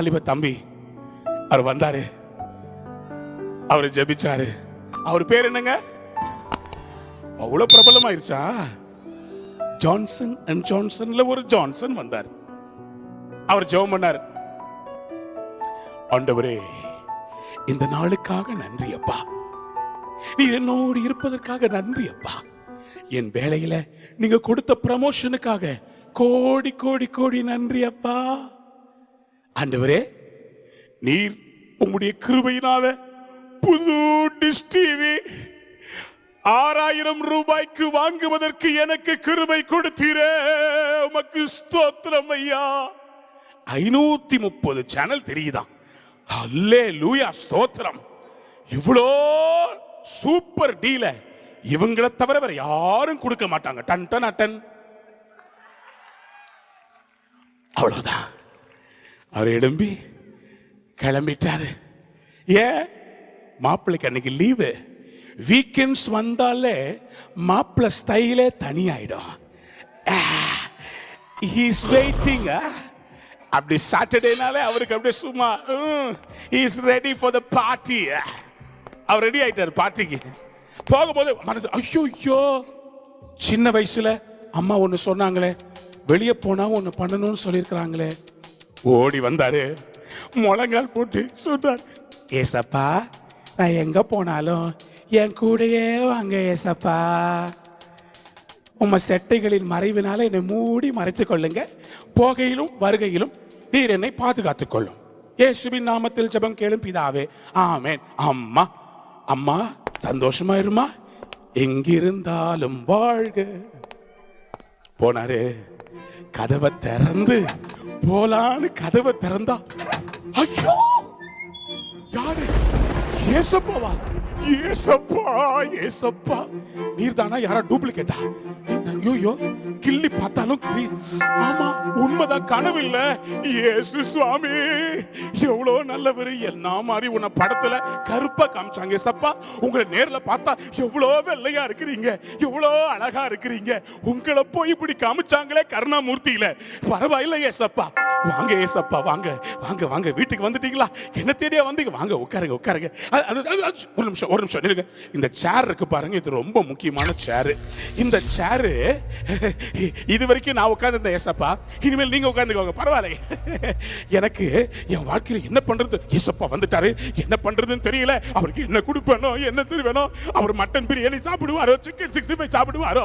வாலிப தம்பி அவர் வந்தாரு, அவரு ஜெபிச்சாரு. அவர் பேர் என்னங்க? அவ்வளவு பிரபலமாயிருச்சா? ஜான்சன் அண்ட் ஜான்சன்ல ஒரு ஜான்சன் வந்தார். அவர் ஜெபம் பண்ணார். ஆண்டவரே, இந்த நாளுக்காக நன்றி அப்பா, நீ என்னோடு இருப்பதற்காக நன்றி அப்பா, என் வேலையில நீங்க கொடுத்த ப்ரமோஷனுக்காக கோடி கோடி கோடி நன்றி அப்பா. ஆண்டவரே, நீர் உம்முடைய கிருபையினால புது டிஷ் டிவி 6000 ரூபாய்க்கு வாங்குவதற்கு எனக்கு கிருபை கொடுத்தீரே, உமக்கு ஸ்தோத்திரம் ஐயா. 530 சேனல் தெரியுதான். அல்லேலூயா, ஸ்தோத்திரம். இவ்வளோ சூப்பர் டீல இவங்களை தவிர வேற யாரும் கொடுக்க மாட்டாங்க. Done done attend. அவ்வளவுதான். அவர் எழும்பி கிளம்பிட்டாரு. ஏன்? மாப்பிள்ளைக்கு அன்னைக்கு லீவு. வீக்கெண்ட்ஸ் வந்தாலே மாப்பிள்ளை ஸ்டைலே தனியாயிடும். he is waiting. அப்படி சாட்டர்டேனாலே அவருக்கு அப்படியே சும்மா he is ready for the party. அவர் ரெடி ஆயிட்டார் பார்ட்டிக்கு. போகும்போது மனது ஐயோ, சின்ன வயசுல அம்மா ஒன்னு சொன்னாங்களே, வெளியே போனா ஒன்னு பண்ணணும்னு சொல்லியிருக்கிறாங்களே. ஓடி வந்தாரு, முழங்கால் போட்டு சொன்னார், ஏசப்பா நான் எங்க போனாலும் என் கூடையே வாங்க ஏசப்பா, உம்ம செட்டைகளின் மறைவினால என்னை மூடி மறைத்துக் கொள்ளுங்க, போகையிலும் வருகையிலும் நீர் என்னை பாதுகாத்துக் கொள்ளும், இயேசுவின் நாமத்தில் ஜெபம் கேளும் பிதாவே, ஆமென். அம்மா அம்மா சந்தோஷமா இருமா, எங்கிருந்தாலும் வாழ்க. போனாரு. கதவை திறந்து போலான்னு கதவை திறந்தா, ஐயோ யாரு? ஏசப்பாவா? ஏசப்பா ஏசப்பா, நீர் தானா? யாரா டூப்ளிகேட்டா? ஐயோ, கிள்ளி பார்த்தாலும் ஆமா உண்மைதான், கனவு இல்ல. இயேசு சுவாமி எவ்வளவு நல்லவர். என்ன மாதிரி உன்னை படத்துல கருப்பா காமிச்சாங்க. ஏசப்பா, உங்களை நேர்ல பார்த்தா எவ்வளவு வெள்ளையா இருக்கிறீங்க, எவ்வளவு அழகா இருக்கிறீங்க. உங்களை போய் இப்படி காமிச்சாங்களே கருணாமூர்த்தியில. பரவாயில்ல ஏசப்பா, வாங்க ஏசப்பா, வாங்க வாங்க வாங்க, வீட்டுக்கு வந்துட்டீங்களா? என்ன தேடியா வந்தீங்க? வாங்க உட்காருங்க உட்காருங்க. ஒரு நிமிஷம் ஒரு நிமிஷம் நில்லுங்க. இந்த சேர் இருக்கு பாருங்க, இது ரொம்ப முக்கியமான சேரு. இந்த சேரு இது வரைக்கும் நான் உட்கார்ந்து ஏசப்பா, இனிமேல் நீங்க உட்கார்ந்துக்கோங்க. பரவாயில்ல, எனக்கு என் வாழ்க்கையில் என்ன பண்றது, ஏசப்பா வந்துட்டாரு, என்ன பண்றதுன்னு தெரியல. அவருக்கு என்ன கொடுப்பேனோ, என்ன தெரிவேனோ. அவர் மட்டன் பிரியாணி சாப்பிடுவாரோ, சிக்கன் 65 சாப்பிடுவாரோ,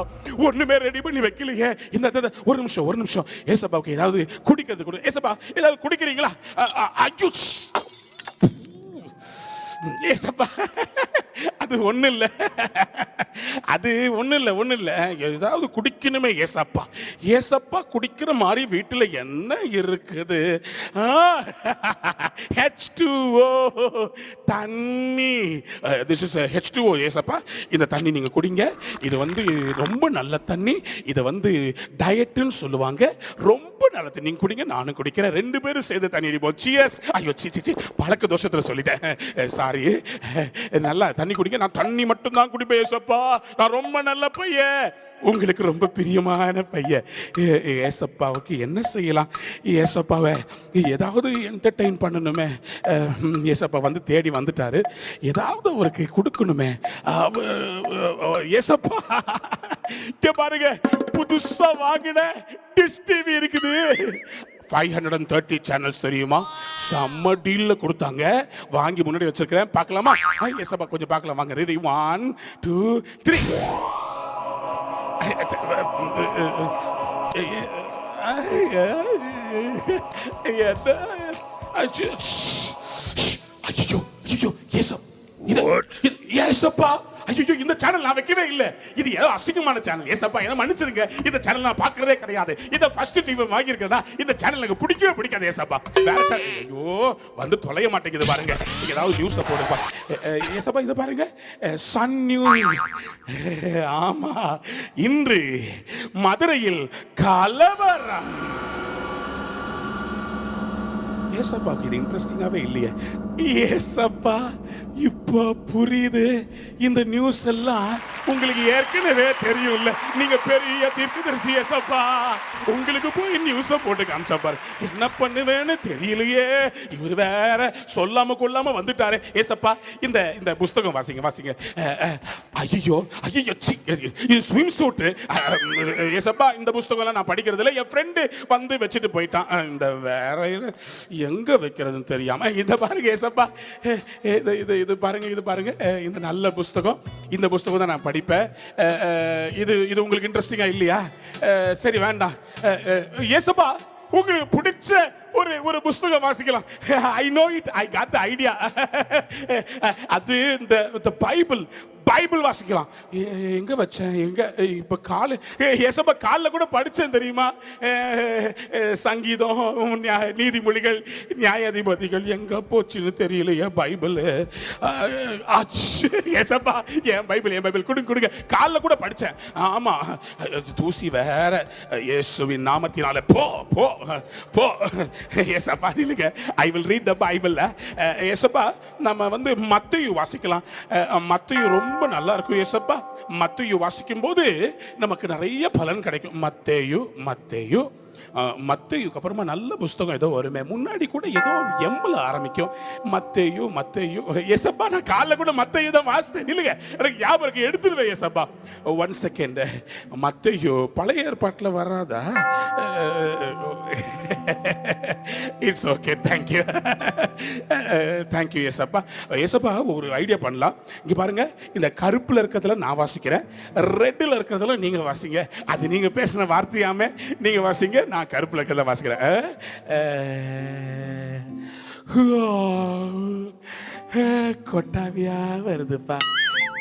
ஒண்ணுமே ரெடி பண்ணி வைக்கலையே. இந்த ஒரு நிமிஷம் ஒரு நிமிஷம், ஏசப்பாவுக்கு ஏதாவது குடிக்கிறது கொடு. ஏசப்பா ஏதாவது குடிக்கிறீங்களா? ஏசப்பா அது ஒண்ணு இல்ல, அது ஒண்ணு இல்ல ஒண்ணு இல்ல, ஏதாவது குடிக்கணுமே ஏசப்பா. ஏசப்பா குடிக்கிற மாதிரி வீட்டுல என்ன இருக்குது? H2O தண்ணி. This is H2O ஏசப்பா, இந்த தண்ணி நீங்க குடிங்க. இது ரொம்ப நல்ல தண்ணி. இத டயட்னு சொல்லுவாங்க. ரொம்ப நல்ல தண்ணி, நீங்க குடிங்க, நானும் குடிக்கிறேன், 2 பேரும் சேர்ந்து தண்ணி அடிப்போம். சியர்ஸ். ஐயோ சி பழக்க தோஷத்துல சொல்லிட்டேன், சாரி. நல்லா தண்ணி குடிங்க. நான் தண்ணி மட்டும் தான் குடிப்பேன் ஏசப்பா, நான் ரொம்ப நல்ல பையன், உங்களுக்கு ரொம்ப பிரியமான பையன். ஏசப்பாவுக்கு என்ன செய்யலாம்? ஏசப்பாவை ஏதாவது என்டர்டெயின் பண்ணணுமே. ஏசப்பா தேடி வந்துட்டாரு, ஏதாவது அவருக்கு கொடுக்கணுமே. ஏசப்பா இங்க பாருங்க, புதுசா வாங்கின டிஷ் டிவி இருக்குது. 530 சேனல்ஸ் தெரியுமா? செம்ம டீல்ல கொடுத்தாங்க. வாங்கி முன்னாடி வச்சிருக்கிறேன், பார்க்கலாமா? ஏசப்பா கொஞ்சம் பார்க்கலாம், வாங்க. ரெடி, 1 2 3. ஐயோ ஐயோ ஏசப்பா, ஐயோ இந்த சேனல் நான் வைக்கவே இல்லை, இது ஏதோ அசிங்கமான சேனல். ஏசப்பா என்ன மன்னிச்சிருங்க, இந்த சேனல் நான் பார்க்கறதே கிடையாது. இத ஃபர்ஸ்ட் டிவி வாங்கி இருக்கேன்னா இந்த சேனல் எனக்கு பிடிக்கவே பிடிக்காது ஏசப்பா. வேற சேனல் ஐயோ தொலைய மாட்டேங்குது பாருங்க. ஏதாவது நியூஸ் போடுப்பா ஏசப்பா. இத பாருங்க, சன் நியூஸ். ஆமா, இன்று மதுரையில் கலவரம். ஏசப்பாவுக்கு இது இன்ட்ரெஸ்டிங்காவே இல்லையே. ஏசப்பா இப்போ புரியுது. இந்த நியூஸ் எல்லாம் உங்களுக்கு ஏற்கனவே தெரியும்ல. நீங்க பெரிய தீர்க்கதரிசி ஏசப்பா, உங்களுக்கு போய் நியூஸ போட்டு காமிச்சா பாரு. என்ன பண்ணுவேன்னு தெரியலையே. இவர் வேற சொல்லாம கொள்ளாம வந்துட்டாரு. ஏசப்பா இந்த இந்த புஸ்தகம் வாசிங்க வாசிங்க. ஐயோ ஐயோ, இது ஸ்விம் சூட். ஏசப்பா இந்த புஸ்தகம் நான் படிக்கிறது இல்லை, என் ஃப்ரெண்டு வந்து வச்சுட்டு போயிட்டான். இந்த வேற எங்க வைக்கிறதுன்னு தெரியாம இந்த பாருங்க ஏசப்பா, இது பாருங்க, இது பாருங்க, இந்த நல்ல புஸ்தகம். இந்த புஸ்தகம் தான் நான் படிப்பேன். இது உங்களுக்கு இன்ட்ரெஸ்டிங்கா இல்லையா? சரி வேண்டாம். ஏசப்பா உங்களுக்கு பிடிச்ச ஒரு புஸ்தகம் வாசிக்கலாம். I know it, I got the idea. அது இந்த பைபிள் வாசிக்கலாம். எங்க வச்சேன், எங்க இப்ப காலு ஏசப்பா காலில் கூட படிச்சேன் தெரியுமா? சங்கீதம், நீதிமொழிகள், நியாயாதிபதிகள் எங்க போச்சுன்னு தெரியலையே பைபிள். ஏசப்பா என் பைபிள் கொடுங்க. காலில் கூட படிச்சேன். ஆமா, தூசி வேற. இயேசுவின் நாமத்தினால போ போ போ. ஏசப்பா இல்லைங்க, I will read the Bible. ஏசப்பா நம்ம வந்து மத்தேயு வாசிக்கலாம். மத்தேயு ரொம்ப நல்லா இருக்கும் ஏசப்பா. மத்தேயு வாசிக்கும் போது நமக்கு நிறைய பலன் கிடைக்கும். மத்தேயுக்கு அப்புறமா நல்ல புஸ்தகம் ஏதோ வருமே, முன்னாடி கூட ஏதோ எம்ல ஆரம்பிக்கும். மத்தேயு ஏசப்பா நான் காலைல கூட மத்தேயு தான் வாசித்தேன். இல்லைங்க, எனக்கு ஞாபகம் இருக்கு, எடுத்துருவேன் ஏசப்பா. 1 செகண்ட். மத்தேயு பழைய ஏற்பாட்டுல வராதா? இட்ஸ் ஓகே, தேங்க்யூ ஏசப்பா. ஏசப்பா ஒரு ஐடியா பண்ணலாம். இங்க பாருங்க, இந்த கருப்புல இருக்கிறதுல நான் வாசிக்கிறேன், ரெட்ல இருக்கிறதுல நீங்க வாசிங்க. அது நீங்க பேசின வார்த்தையாமே, நீங்க வாசிங்க, நான் கருப்புல இருக்கிறத வாசிக்கிறேன். கொட்டாவியா வருதுப்பா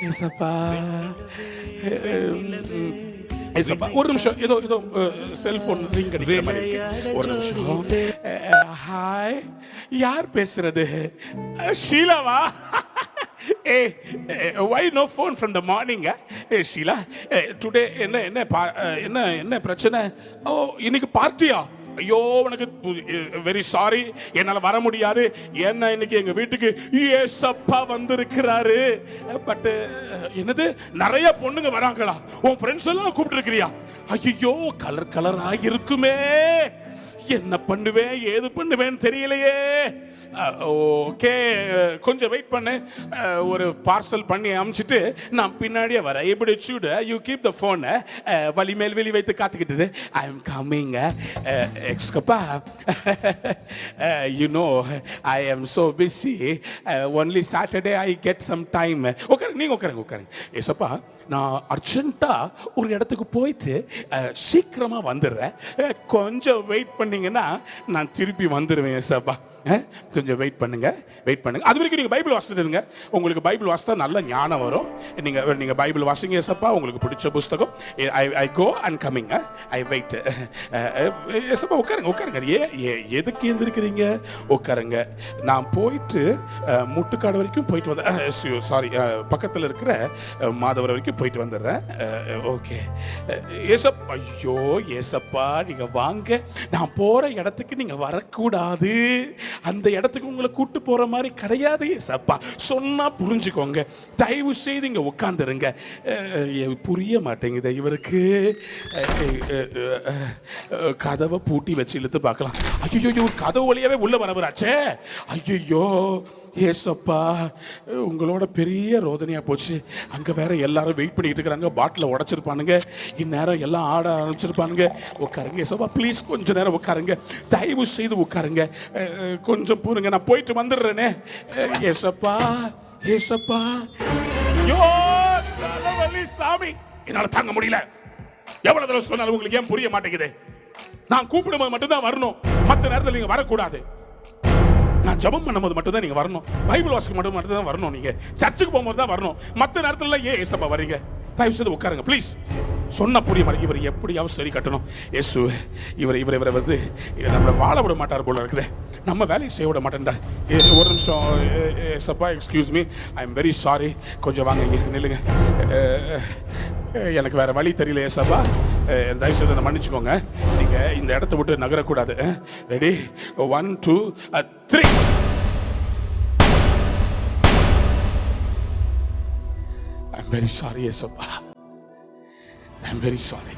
ஏசப்பா. ஒரு நிமிஷம், ஏதோ செல்போன் ரிங் அடிக்கிற மாதிரி. ஒரு நிமிஷம். ஹாய், யார் பேசுறது? ஷீலாவா? why no phone from the morning? Sheela, today என்ன பிரச்சனை? ஓ, இன்னைக்கு பார்ட்டியா? ஐயோ, உனக்கு வெரி சாரி, என்னால வர முடியாது. ஏன்னா இன்னைக்கு எங்க வீட்டுக்கு ஏசப்பா வந்திருக்கிறாரு. பட் என்னது, நிறைய பொண்ணுங்க வராங்களா? உன் ஃப்ரெண்ட்ஸ் எல்லாம் கூப்பிட்டு இருக்கிறியா? ஐயோ, கலரா இருக்குமே. என்ன பண்ணுவேன் ஏது பண்ணுவேன்னு தெரியலையே. ஓகே, கொஞ்சம் வெயிட் பண்ணு. ஒரு பார்சல் பண்ணி அனுப்பிச்சிட்டு நான் பின்னாடியே வரேன். எப்படி சூடு, யூ கீப் த ஃபோனை வலி மேல் வெளி வைத்து காத்துக்கிட்டு ஐ எம் கம்மிங். எக்ஸ்கப்பா, you know I am so busy. Only Saturday I get some time. உட்காருங்க, நீங்கள் உட்காருங்க. ஏசப்பா, நான் அர்ஜென்ட்டாக ஒரு இடத்துக்கு போயிட்டு சீக்கிரமாக வந்துடுறேன். கொஞ்சம் வெயிட் பண்ணிங்கன்னா நான் திருப்பி வந்துடுவேன் ஏசப்பா. கொஞ்சம் வெயிட் பண்ணுங்க. அது வரைக்கும் நீங்கள் பைபிள் வாசிட்டுருங்க. உங்களுக்கு பைபிள் வாசித்தா நல்ல ஞானம் வரும். நீங்கள் பைபிள் வாசிங்க ஏசப்பா, உங்களுக்கு பிடிச்ச புஸ்தகம். I go and coming. I wait. ஏசப்பா உட்காருங்க. எதுக்கு எழுந்திருக்கிறீங்க? உட்காருங்க. நான் போயிட்டு முட்டுக்காடு வரைக்கும் போயிட்டு வந்தேன். சாரி, பக்கத்தில் இருக்கிற மாதவர் வரைக்கும் போயிட்டு வந்துடுறேன். ஓகே ஏசப்பா. ஐயோ ஏசப்பா, நீங்கள் வாங்க. நான் போகிற இடத்துக்கு நீங்கள் வரக்கூடாது. அந்த இடத்துக்கு உங்களை கூட்டு போற மாதிரி கிடையாது ஏசப்பா. சொன்னா புரிஞ்சுக்கோங்க. தயவு செய்து இங்க உட்கார்ந்துருங்க. புரிய மாட்டேங்குது இவருக்கு. கதவை பூட்டி வச்சு இழுத்து பார்க்கலாம். ஐயோ, இவர் கதவு வழியாவே உள்ள வரவராச்சே. ஐயோ ஏசப்பா, உங்களோட பெரிய ரோதனையா போச்சு. அங்க வேற எல்லாரும் வெயிட் பண்ணிட்டு இருக்கிறாங்க. பாட்டில உடைச்சிருப்பானுங்க. இந்நேரம் எல்லாம் ஆட ஆரம்பிச்சிருப்பானுங்க. உட்காருங்க ஏசப்பா, ப்ளீஸ் கொஞ்ச நேரம் உட்காருங்க. தயவு செய்து உட்காருங்க. கொஞ்சம் போருங்க, நான் போயிட்டு வந்துடுறேனே. ஏசப்பா. ஐயோ தலைவலி சாமி, என்னால தாங்க முடியல. எவ்வளவு தடவை சொன்னாலும் உங்களுக்கு ஏன் புரிய மாட்டேங்குது? நான் கூப்பிடும்போது மட்டும்தான் வரணும், மற்ற நேரத்தில் நீங்க வரக்கூடாது. நான் ஜெபம் பண்ணும்போது மட்டும் தான் நீங்க வரணும். பைபிள் வாசிக்க மட்டும் தான் வரணும். நீங்க சர்ச்சுக்கு போகும்போது தான் வரணும். மற்ற நேரத்துல ஏன் ஏசப்பா வரீங்க? தயவு செய்து உட்காருங்க ப்ளீஸ். சொன்ன புரிய மாதிரி இவர் எப்படியாவது சரி கட்டணும். இயேசு இவரை வந்து நம்மளை வாழ விட மாட்டார் போல இருக்குது, நம்ம வேலையை செய்ய விட மாட்டேன்டா. ஒரு நிமிஷம் ஏசப்பா, excuse me, I am very sorry, கொஞ்சம் வாங்க இங்கே நில்லுங்க, எனக்கு வேற வழி தெரியல ஏசப்பா, தயவுசெய்து என்னை மன்னிச்சுக்கோங்க, நீங்கள் இந்த இடத்த விட்டு நகரக்கூடாது. Ready, 1 2 3. I'm very sorry, Yesappa. I'm very sorry.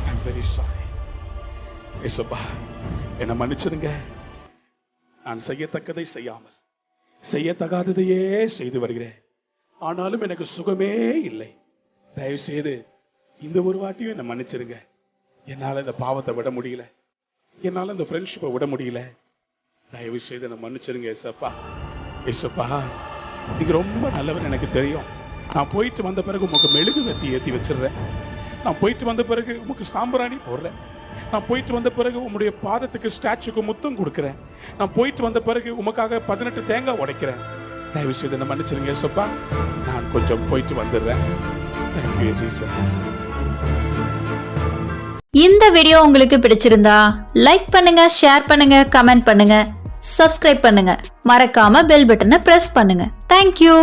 I'm very sorry. Yesappa, என்னை மன்னிச்சிருங்க. நான் செய்யத்தக்கதை செய்யாமல் செய்யத்தகாததையே செய்து வருகிறேன். ஆனாலும் எனக்கு சுகமே இல்லை. தயவு செய்து இந்த ஒரு வாட்டியும் என்னை மன்னிச்சிருங்க. என்னால் இந்த பாவத்தை விட முடியல, என்னால் இந்த ஃப்ரெண்ட்ஷிப்பை விட முடியல. தயவு செய்து என்னை மன்னிச்சிருங்க ஏசப்பா. ஏசப்பா, நீங்க ரொம்ப நல்லவன் எனக்கு தெரியும். நான் போயிட்டு வந்த பிறகு உமக்கு மெழுகு வத்தி ஏற்றி வச்சிடுறேன். நான் போயிட்டு வந்த பிறகு உமக்கு சாம்பிராணி போடுறேன். நான் போயிட்டு வந்த பிறகு உம்முடைய பாதத்துக்கு ஸ்டாச்சுக்கு முத்தம் கொடுக்குறேன். நான் போயிட்டு வந்த பிறகு உமக்காக 18 தேங்காய் உடைக்கிறேன். தயவு செய்து என்ன மன்னிச்சிருங்க ஏசப்பா, நான் கொஞ்சம் போயிட்டு வந்துடுறேன். Thank you, Jesus. இந்த வீடியோ உங்களுக்கு பிடிச்சிருந்தா லைக் பண்ணுங்க, ஷேர் பண்ணுங்க, கமெண்ட் பண்ணுங்க, சப்ஸ்கிரைப் பண்ணுங்க, மறக்காம பெல் பட்டனை பிரஸ் பண்ணுங்க. Thank you.